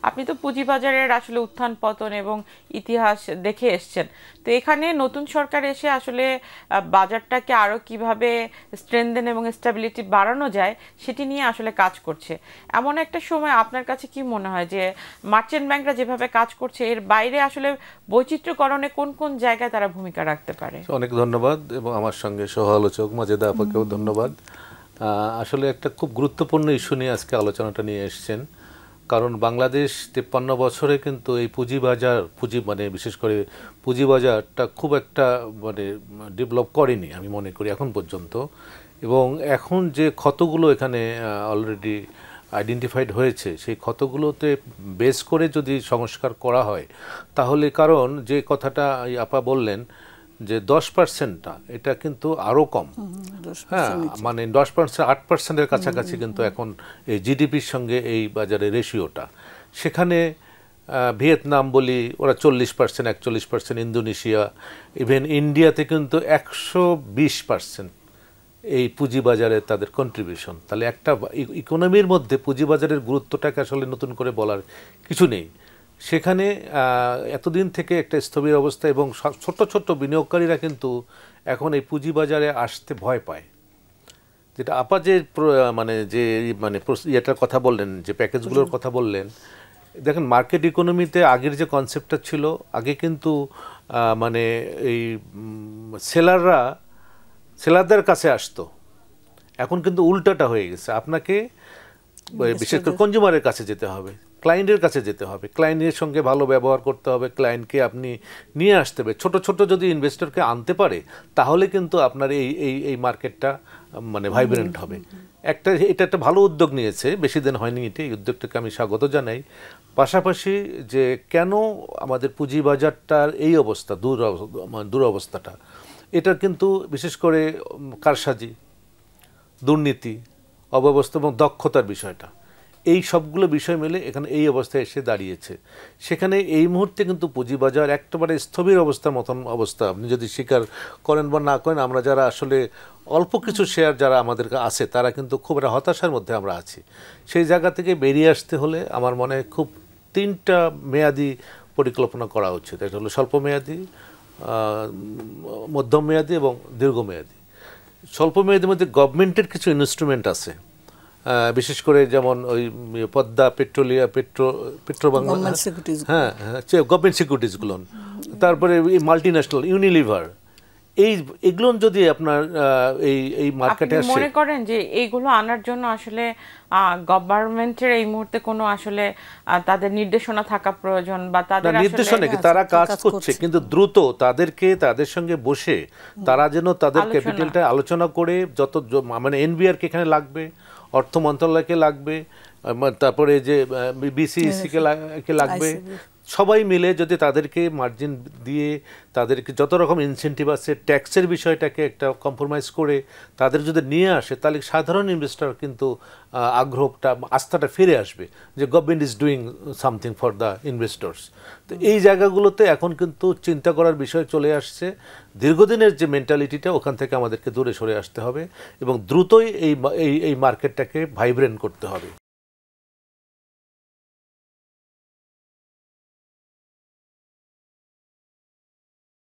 আপনি তো পুঁজিবাজারের আসলে উত্থান পতন এবং ইতিহাস দেখে এসছেন, তো এখানে নতুন সরকার এসে আসলে বাজারটাকে আরো কিভাবে স্ট্রেনদেন এবং স্টেবিলিটি বাড়ানো যায় সেটি নিয়ে আসলে কাজ করছে। এমন একটা সময় আপনার কাছে কি মনে হয় যে মার্চেন্ট ব্যাংকরা যেভাবে কাজ করছে এর বাইরে আসলে বৈচিত্র্যকরণে কোন কোন জায়গায় তারা ভূমিকা রাখতে পারে? অনেক ধন্যবাদ, এবং আমার সঙ্গে সহ আলোচক মাজেদা আপাকেও ধন্যবাদ। আসলে একটা খুব গুরুত্বপূর্ণ ইস্যু নিয়ে আজকে আলোচনাটা নিয়ে এসেছেন, কারণ বাংলাদেশ 53 বছরে কিন্তু এই পুঁজিবাজার মানে বিশেষ করে পুঁজিবাজারটা খুব একটা মানে ডেভেলপ করেনি আমি মনে করি এখন পর্যন্ত। এবং এখন যে ক্ষতগুলো এখানে অলরেডি আইডেন্টিফাইড হয়েছে, সেই ক্ষতগুলোতে বেস করে যদি সংস্কার করা হয় তাহলে, কারণ যে কথাটা আপা বললেন যে 10%টা এটা কিন্তু আরও কম। হ্যাঁ, মানে 10%, 8%-এর কাছাকাছি কিন্তু এখন এই জিডিপির সঙ্গে এই বাজারে রেশিওটা। সেখানে ভিয়েতনাম বলি ওরা 40%, 41%, ইন্দোনেশিয়া, ইভেন ইন্ডিয়াতে কিন্তু 120% এই পুঁজিবাজারে তাদের কন্ট্রিবিউশন। তাহলে একটা ইকোনমির মধ্যে পুঁজিবাজারের গুরুত্বটাকে আসলে নতুন করে বলার কিছু নেই। সেখানে এতদিন থেকে একটা স্থবির অবস্থা, এবং ছোট ছোট বিনিয়োগকারীরা কিন্তু এখন এই পুঁজিবাজারে আসতে ভয় পায়। যেটা আপা যে ইয়েটার কথা বললেন, যে প্যাকেজগুলোর কথা বললেন, দেখেন মার্কেট ইকোনমিতে আগের যে কনসেপ্টটা ছিল, আগে কিন্তু মানে এই সেলারদের কাছে আসতো, এখন কিন্তু উল্টাটা হয়ে গেছে। আপনাকে বিশেষ করে কনজিউমারের কাছে যেতে হবে, ক্লায়েন্টের কাছে যেতে হবে, ক্লায়েন্টের সঙ্গে ভালো ব্যবহার করতে হবে, ক্লায়েন্টকে আপনি নিয়ে আসতে হবে। ছোট ছোট যদি ইনভেস্টরকে আনতে পারে তাহলে কিন্তু আপনার এই মার্কেটটা মানে ভাইব্রেন্ট হবে। এটা একটা ভালো উদ্যোগ নিয়েছে, বেশি দিন হয়নি এটি, এই উদ্যোগটাকে আমি স্বাগত জানাই। পাশাপাশি যে কেন আমাদের পুঁজিবাজারটার এই অবস্থা, দুরবস্থাটা, এটা কিন্তু বিশেষ করে কারসাজি, দুর্নীতি, অব্যবস্থা এবং দক্ষতার বিষয়টা, এই সবগুলো বিষয় মিলে এখানে এই অবস্থায় এসে দাঁড়িয়েছে। সেখানে এই মুহূর্তে কিন্তু পুঁজিবাজার একেবারে স্থবির অবস্থার মতন অবস্থা। আপনি যদি স্বীকার করেন বা না করেন, আমরা যারা আসলে অল্প কিছু শেয়ার যারা আমাদের আছে তারা কিন্তু খুব একটা হতাশার মধ্যে আমরা আছি। সেই জায়গা থেকে বেরিয়ে আসতে হলে আমার মনে হয় খুব 3টা মেয়াদি পরিকল্পনা করা উচিত। এটা হলো স্বল্প মেয়াদি, মধ্যম মেয়াদি এবং দীর্ঘমেয়াদী। স্বল্প মেয়াদের মধ্যে গভর্নমেন্টের কিছু ইনস্ট্রুমেন্ট আছে, বিশেষ করে যেমন ওই পদ্মা পেট্রোবাংলা, হ্যাঁ হ্যাঁ, গভর্নমেন্ট সিকিউরিটিজগুলো, তারপরে মাল্টি ন্যাশনাল, ইউনিলিভার, এইগুলো যদি আপনার এই মার্কেটে আসে। মনে করেন যে এইগুলো আনার জন্য আসলে গভর্নমেন্টের এই মুহূর্তে কোনো আসলে তাদের নির্দেশনা থাকা প্রয়োজন, বা তাদের নির্দেশনা কি, তারা কাজ করছে, কিন্তু দ্রুত তাদের সঙ্গে বসে তারা যেন তাদের ক্যাপিটালটা আলোচনা করে, যত মানে এনবিআরকে এখানে লাগবে, অর্থ মন্ত্রণালয়কে লাগবে, তারপরে যে বিসিসিকে লাগবে, সবাই মিলে যদি তাদেরকে মার্জিন দিয়ে তাদেরকে যত রকম ইনসেন্টিভ আছে, ট্যাক্সের বিষয়টাকে একটা কম্প্রোমাইজ করে তাদের যদি নিয়ে আসে, তাহলে সাধারণ ইনভেস্টর কিন্তু আগ্রহটা, আস্থাটা ফিরে আসবে যে government is doing something for the investors. তো এই জায়গাগুলোতে এখন কিন্তু চিন্তা করার বিষয় চলে আসছে। দীর্ঘদিনের যে মেন্টালিটিটা, ওখান থেকে আমাদেরকে দূরে সরে আসতে হবে এবং দ্রুতই এই মার্কেটটাকে ভাইব্রেন্ট করতে হবে।